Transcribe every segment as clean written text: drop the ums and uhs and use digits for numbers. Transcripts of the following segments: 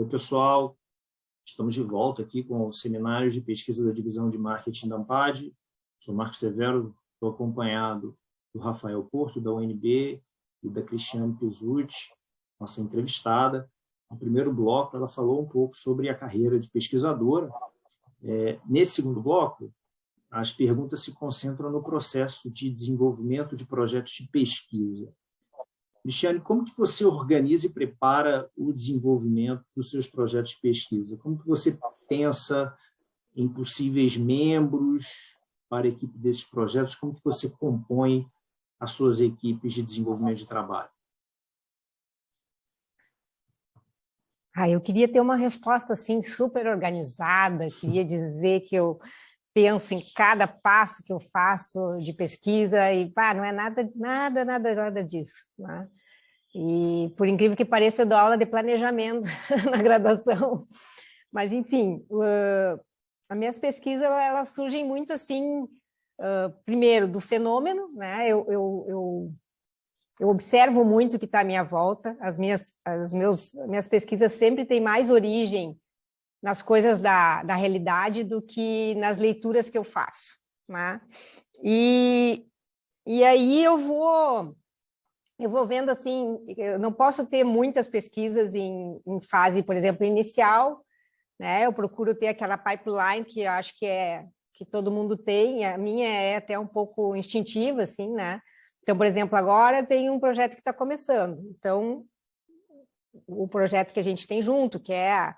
Oi, pessoal. Estamos de volta aqui com o seminário de pesquisa da Divisão de Marketing da Ampad. Sou Marcos Severo, estou acompanhado do Rafael Porto, da UNB, e da Cristiane Pizzuti, nossa entrevistada. No primeiro bloco, ela falou um pouco sobre a carreira de pesquisadora. Nesse segundo bloco, as perguntas se concentram no processo de desenvolvimento de projetos de pesquisa. Cristiane, como que você organiza e prepara o desenvolvimento dos seus projetos de pesquisa? Como que você pensa em possíveis membros para a equipe desses projetos? Como que você compõe as suas equipes de desenvolvimento de trabalho? Eu queria ter uma resposta assim super organizada, queria dizer que eu penso em cada passo que eu faço de pesquisa e não é nada disso, né? E por incrível que pareça, eu dou aula de planejamento na graduação, mas enfim, as minhas pesquisas elas surgem muito assim, primeiro do fenômeno, né? Eu observo muito o que está à minha volta, as minhas pesquisas sempre têm mais origem nas coisas da realidade do que nas leituras que eu faço, né? E aí eu vou vendo assim, eu não posso ter muitas pesquisas em fase, por exemplo, inicial, né? Eu procuro ter aquela pipeline que eu acho que todo mundo tem, a minha é até um pouco instintiva, assim, né? Então, por exemplo, agora tem um projeto que está começando, então o projeto que a gente tem junto, que é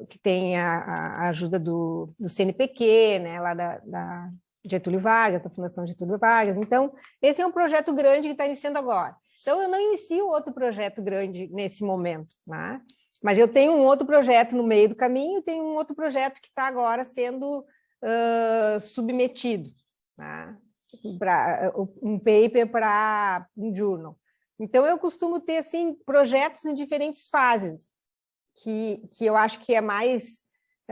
que tem a ajuda do CNPq, né, lá da Getúlio Vargas, da Fundação Getúlio Vargas. Então, esse é um projeto grande que está iniciando agora. Então, eu não inicio outro projeto grande nesse momento, né? Mas eu tenho um outro projeto no meio do caminho, tenho um outro projeto que está agora sendo submetido, né? Para um paper para um journal. Então, eu costumo ter assim, projetos em diferentes fases, que eu acho que é mais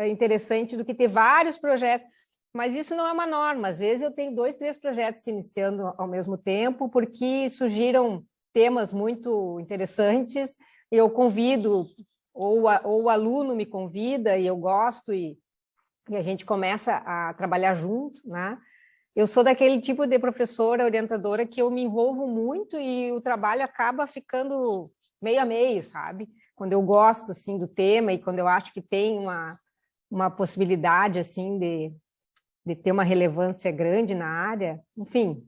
interessante do que ter vários projetos, mas isso não é uma norma. Às vezes eu tenho 2, 3 projetos se iniciando ao mesmo tempo, porque surgiram temas muito interessantes, e eu convido, ou o aluno me convida, e eu gosto, e a gente começa a trabalhar junto, né? Eu sou daquele tipo de professora, orientadora, que eu me envolvo muito e o trabalho acaba ficando meio a meio, sabe? Quando eu gosto, assim, do tema e quando eu acho que tem uma possibilidade, assim, de ter uma relevância grande na área, enfim.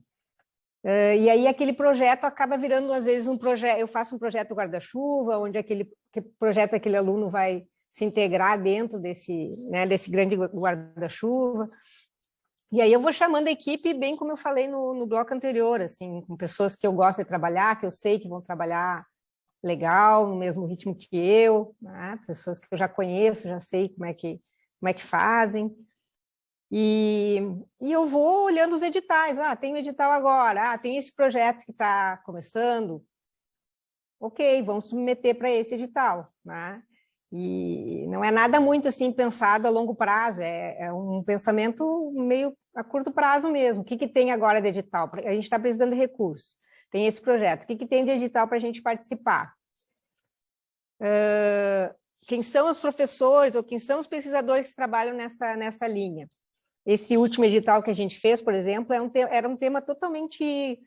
E aí aquele projeto acaba virando, às vezes, um projeto, eu faço um projeto guarda-chuva, onde aquele projeto, aquele aluno vai se integrar dentro desse grande guarda-chuva. E aí eu vou chamando a equipe, bem como eu falei no bloco anterior, assim, com pessoas que eu gosto de trabalhar, que eu sei que vão trabalhar legal, no mesmo ritmo que eu, né? Pessoas que eu já conheço, já sei como é que fazem. E eu vou olhando os editais. Tem um edital agora, tem esse projeto que está começando. Ok, vamos submeter para esse edital, né? E não é nada muito assim pensado a longo prazo, é um pensamento meio a curto prazo mesmo. O que tem agora de edital? A gente está precisando de recursos. Tem esse projeto. O que tem de edital para a gente participar? Quem são os professores ou quem são os pesquisadores que trabalham nessa linha? Esse último edital que a gente fez, por exemplo, era um tema totalmente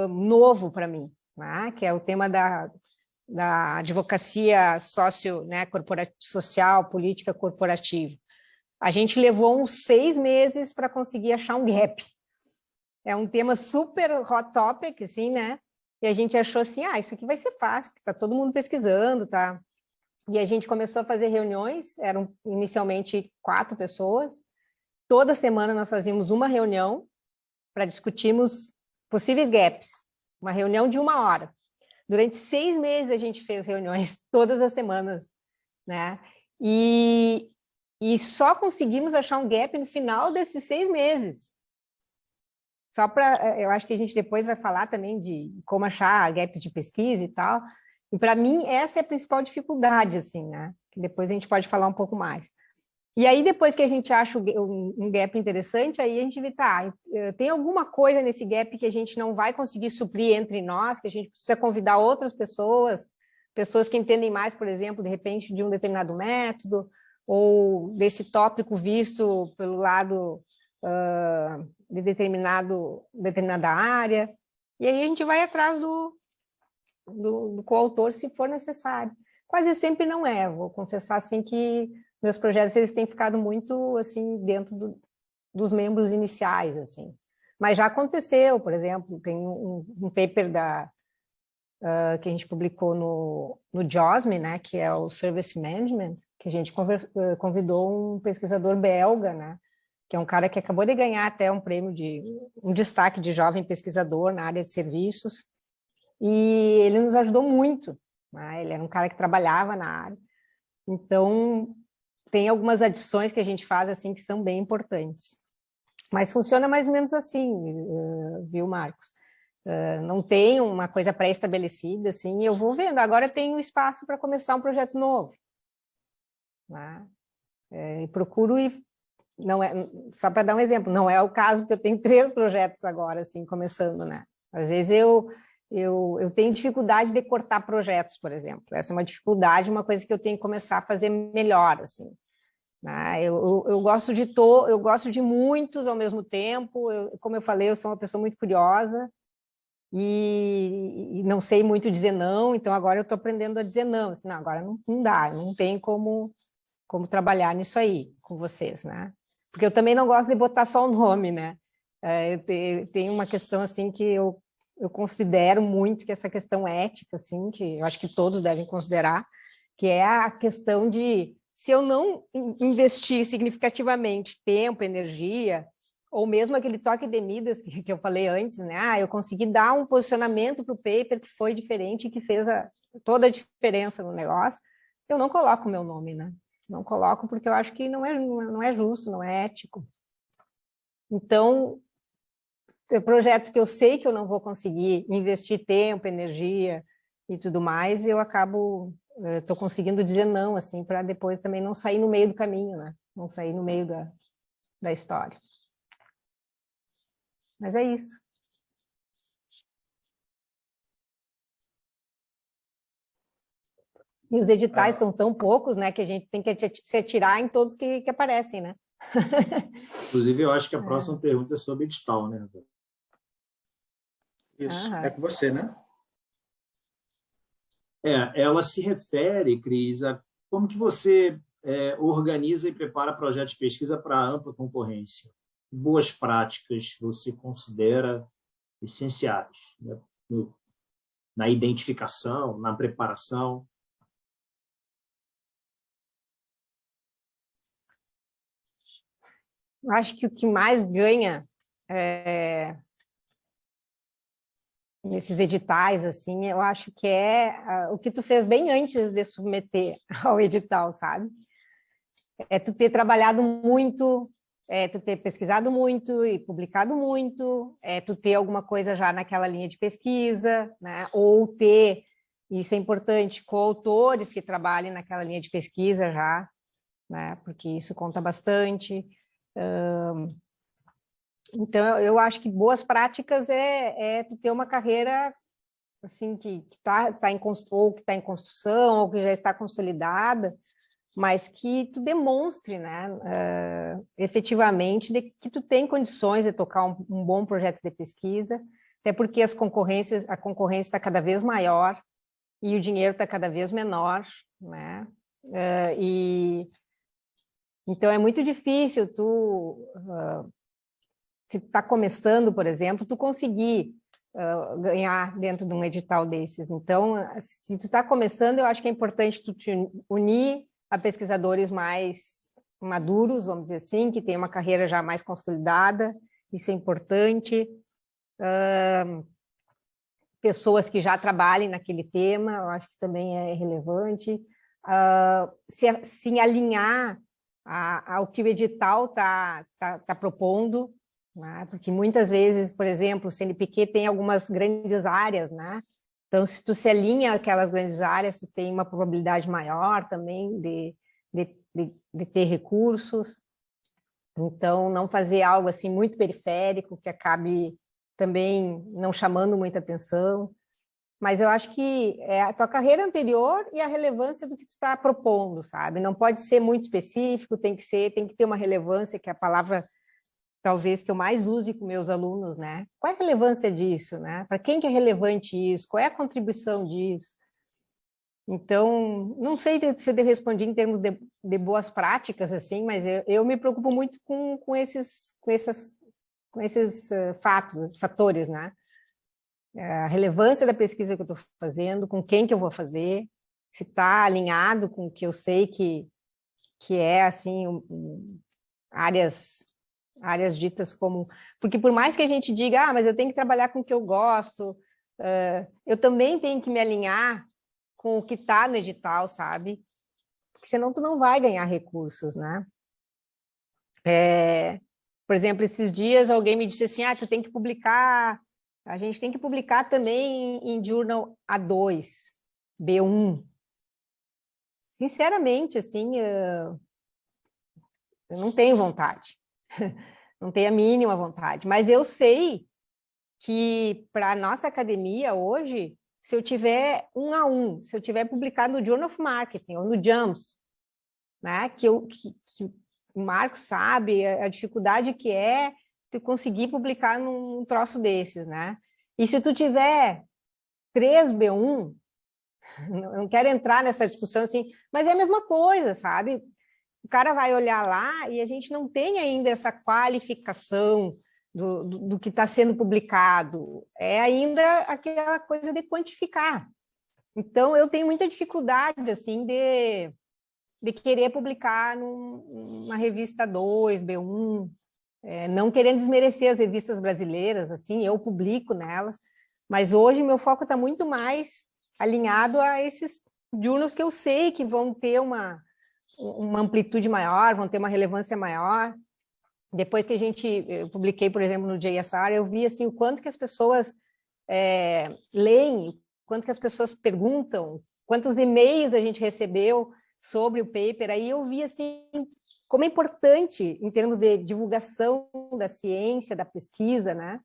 novo para mim, né? Que é o tema da advocacia social, política corporativa. A gente levou uns 6 meses para conseguir achar um gap. É um tema super hot topic, assim, né? E a gente achou assim, isso aqui vai ser fácil, porque está todo mundo pesquisando, tá? E a gente começou a fazer reuniões, eram inicialmente 4 pessoas. Toda semana nós fazíamos uma reunião para discutirmos possíveis gaps. Uma reunião de 1 hora. Durante 6 meses a gente fez reuniões todas as semanas, né? E só conseguimos achar um gap no final desses 6 meses. Eu acho que a gente depois vai falar também de como achar gaps de pesquisa e tal. E para mim essa é a principal dificuldade, assim, né? Que depois a gente pode falar um pouco mais. E aí, depois que a gente acha um gap interessante, aí a gente vê, tem alguma coisa nesse gap que a gente não vai conseguir suprir entre nós, que a gente precisa convidar outras pessoas pessoas que entendem mais, por exemplo, de repente, de um determinado método, ou desse tópico visto pelo lado de determinada área, e aí a gente vai atrás do coautor, se for necessário. Quase sempre não é, vou confessar assim que meus projetos eles têm ficado muito assim dentro dos membros iniciais, assim. Mas já aconteceu, por exemplo, tem um paper que a gente publicou no JOSM, né, que é o Service Management, que a gente convidou um pesquisador belga, né, que é um cara que acabou de ganhar até um prêmio um destaque de jovem pesquisador na área de serviços, e ele nos ajudou muito, né, ele era um cara que trabalhava na área, então tem algumas adições que a gente faz assim que são bem importantes. Mas funciona mais ou menos assim, viu, Marcos? Não tem uma coisa pré-estabelecida, assim, eu vou vendo. Agora tenho espaço para começar um projeto novo. Né? E procuro ir... Não é, só para dar um exemplo, não é o caso, porque eu tenho 3 projetos agora, assim, começando, né? Às vezes eu tenho dificuldade de cortar projetos, por exemplo. Essa é uma dificuldade, uma coisa que eu tenho que começar a fazer melhor, assim. Eu gosto de muitos ao mesmo tempo, como eu falei, eu sou uma pessoa muito curiosa e não sei muito dizer não, então agora eu estou aprendendo a dizer não, assim, não, agora não dá, não tem como trabalhar nisso aí com vocês, né? Porque eu também não gosto de botar só o nome, né? Tem uma questão assim que eu considero muito, que é essa questão ética, assim, que eu acho que todos devem considerar, que é a questão de se eu não investir significativamente tempo, energia, ou mesmo aquele toque de Midas que eu falei antes, né? Eu consegui dar um posicionamento para o paper que foi diferente e que fez toda a diferença no negócio, eu não coloco o meu nome, né? Não coloco porque eu acho que não é justo, não é ético. Então, projetos que eu sei que eu não vou conseguir investir tempo, energia e tudo mais, eu acabo... Estou conseguindo dizer não, assim, para depois também não sair no meio do caminho, né? Não sair no meio da história. Mas é isso. E os editais estão tão poucos, né, que a gente tem que se atirar em todos que aparecem, né? Inclusive, eu acho que a próxima pergunta é sobre edital, né, Roberto? Isso, é com você, né? Ela se refere, Cris, a como que você organiza e prepara projetos de pesquisa para ampla concorrência. Boas práticas você considera essenciais, né? Na identificação, na preparação? Eu acho que o que mais ganha nesses editais, assim, eu acho que é o que tu fez bem antes de submeter ao edital, sabe? É tu ter trabalhado muito, tu ter pesquisado muito e publicado muito, tu ter alguma coisa já naquela linha de pesquisa, né? Ou ter, isso é importante, coautores que trabalhem naquela linha de pesquisa já, né? Porque isso conta bastante. Então, eu acho que boas práticas é tu ter uma carreira assim que está em construção ou que já está consolidada, mas que tu demonstre, né, efetivamente que tu tem condições de tocar um bom projeto de pesquisa, até porque a concorrência está cada vez maior e o dinheiro está cada vez menor, né? Então é muito difícil se está começando, por exemplo, tu conseguir ganhar dentro de um edital desses. Então, se tu está começando, eu acho que é importante tu te unir a pesquisadores mais maduros, vamos dizer assim, que têm uma carreira já mais consolidada, isso é importante. Pessoas que já trabalhem naquele tema, eu acho que também é relevante. Se alinhar ao que o edital está propondo, né? Porque muitas vezes, por exemplo, o CNPq tem algumas grandes áreas, né? Então, se tu se alinha àquelas grandes áreas, tu tem uma probabilidade maior também de ter recursos. Então, não fazer algo assim muito periférico, que acabe também não chamando muita atenção. mas eu acho que é a tua carreira anterior e a relevância do que tu está propondo, sabe? Não pode ser muito específico, tem que ter uma relevância, que é a palavra talvez que eu mais use com meus alunos, né? Qual é a relevância disso, né? Para quem que é relevante isso? Qual é a contribuição disso? Então, não sei se eu respondi em termos de boas práticas, assim, mas eu me preocupo muito com esses fatores, né? A relevância da pesquisa que eu estou fazendo, com quem que eu vou fazer, se está alinhado com o que eu sei que é, assim, áreas ditas como... Porque por mais que a gente diga, mas eu tenho que trabalhar com o que eu gosto, eu também tenho que me alinhar com o que está no edital, sabe? Porque senão tu não vai ganhar recursos, né? Por exemplo, esses dias alguém me disse assim, tu tem que publicar... A gente tem que publicar também em Journal A2, B1. Sinceramente, assim, eu não tenho vontade. Não tenho a mínima vontade. Mas eu sei que para a nossa academia hoje, se eu tiver 1 a 1, se eu tiver publicado no Journal of Marketing ou no JAMS, né, que o Marco sabe a dificuldade que é tu conseguir publicar num troço desses, né? E se tu tiver 3 B1, não quero entrar nessa discussão assim, mas é a mesma coisa, sabe? O cara vai olhar lá e a gente não tem ainda essa qualificação do que está sendo publicado, é ainda aquela coisa de quantificar. Então, eu tenho muita dificuldade, assim, de querer publicar numa revista 2, B1, não querendo desmerecer as revistas brasileiras, assim, eu publico nelas, mas hoje meu foco está muito mais alinhado a esses journals que eu sei que vão ter uma amplitude maior, vão ter uma relevância maior. Depois que eu publiquei, por exemplo, no JSR, eu vi assim, o quanto que as pessoas leem, o quanto que as pessoas perguntam, quantos e-mails a gente recebeu sobre o paper, aí eu vi assim, como é importante em termos de divulgação da ciência, da pesquisa, né?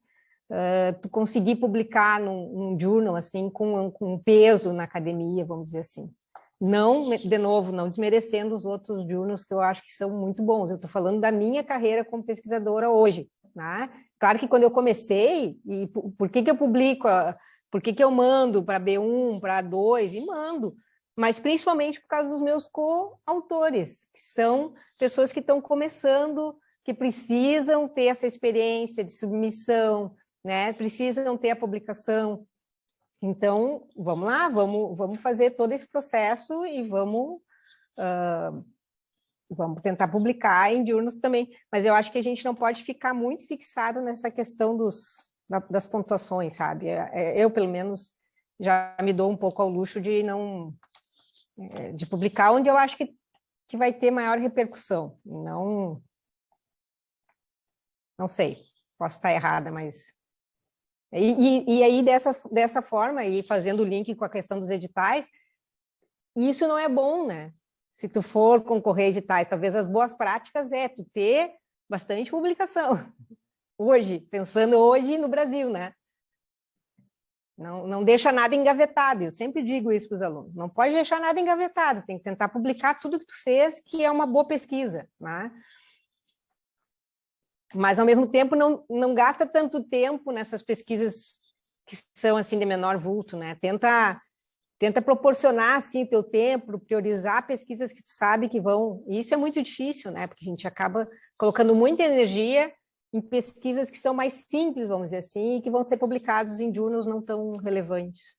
Tu conseguir publicar num journal assim, com peso na academia, vamos dizer assim. Não, de novo, não desmerecendo os outros journals que eu acho que são muito bons. Eu estou falando da minha carreira como pesquisadora hoje, né? Claro que quando eu comecei, e por que eu publico, por que eu mando para B1, para A2, e mando, mas principalmente por causa dos meus coautores, que são pessoas que estão começando, que precisam ter essa experiência de submissão, né? Precisam ter a publicação. Então, vamos lá, vamos fazer todo esse processo e vamos tentar publicar em journals também. Mas eu acho que a gente não pode ficar muito fixado nessa questão das pontuações, sabe? Eu, pelo menos, já me dou um pouco ao luxo de não... de publicar onde eu acho que vai ter maior repercussão. Não sei, posso estar errada, mas... E aí, dessa forma, e fazendo o link com a questão dos editais, isso não é bom, né? Se tu for concorrer a editais, talvez as boas práticas tu ter bastante publicação. Hoje, pensando hoje no Brasil, né? Não deixa nada engavetado, eu sempre digo isso para os alunos, não pode deixar nada engavetado, tem que tentar publicar tudo que tu fez, que é uma boa pesquisa, né? Mas, ao mesmo tempo, não gasta tanto tempo nessas pesquisas que são, assim, de menor vulto, né? Tenta proporcionar, assim, o teu tempo, priorizar pesquisas que tu sabe que vão... E isso é muito difícil, né? Porque a gente acaba colocando muita energia em pesquisas que são mais simples, vamos dizer assim, e que vão ser publicados em journals não tão relevantes.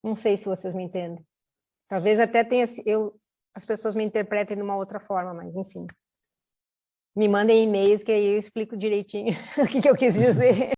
Não sei se vocês me entendem. Talvez até tenha... as pessoas me interpretem de uma outra forma, mas, enfim... Me mandem e-mails que aí eu explico direitinho o que eu quis dizer.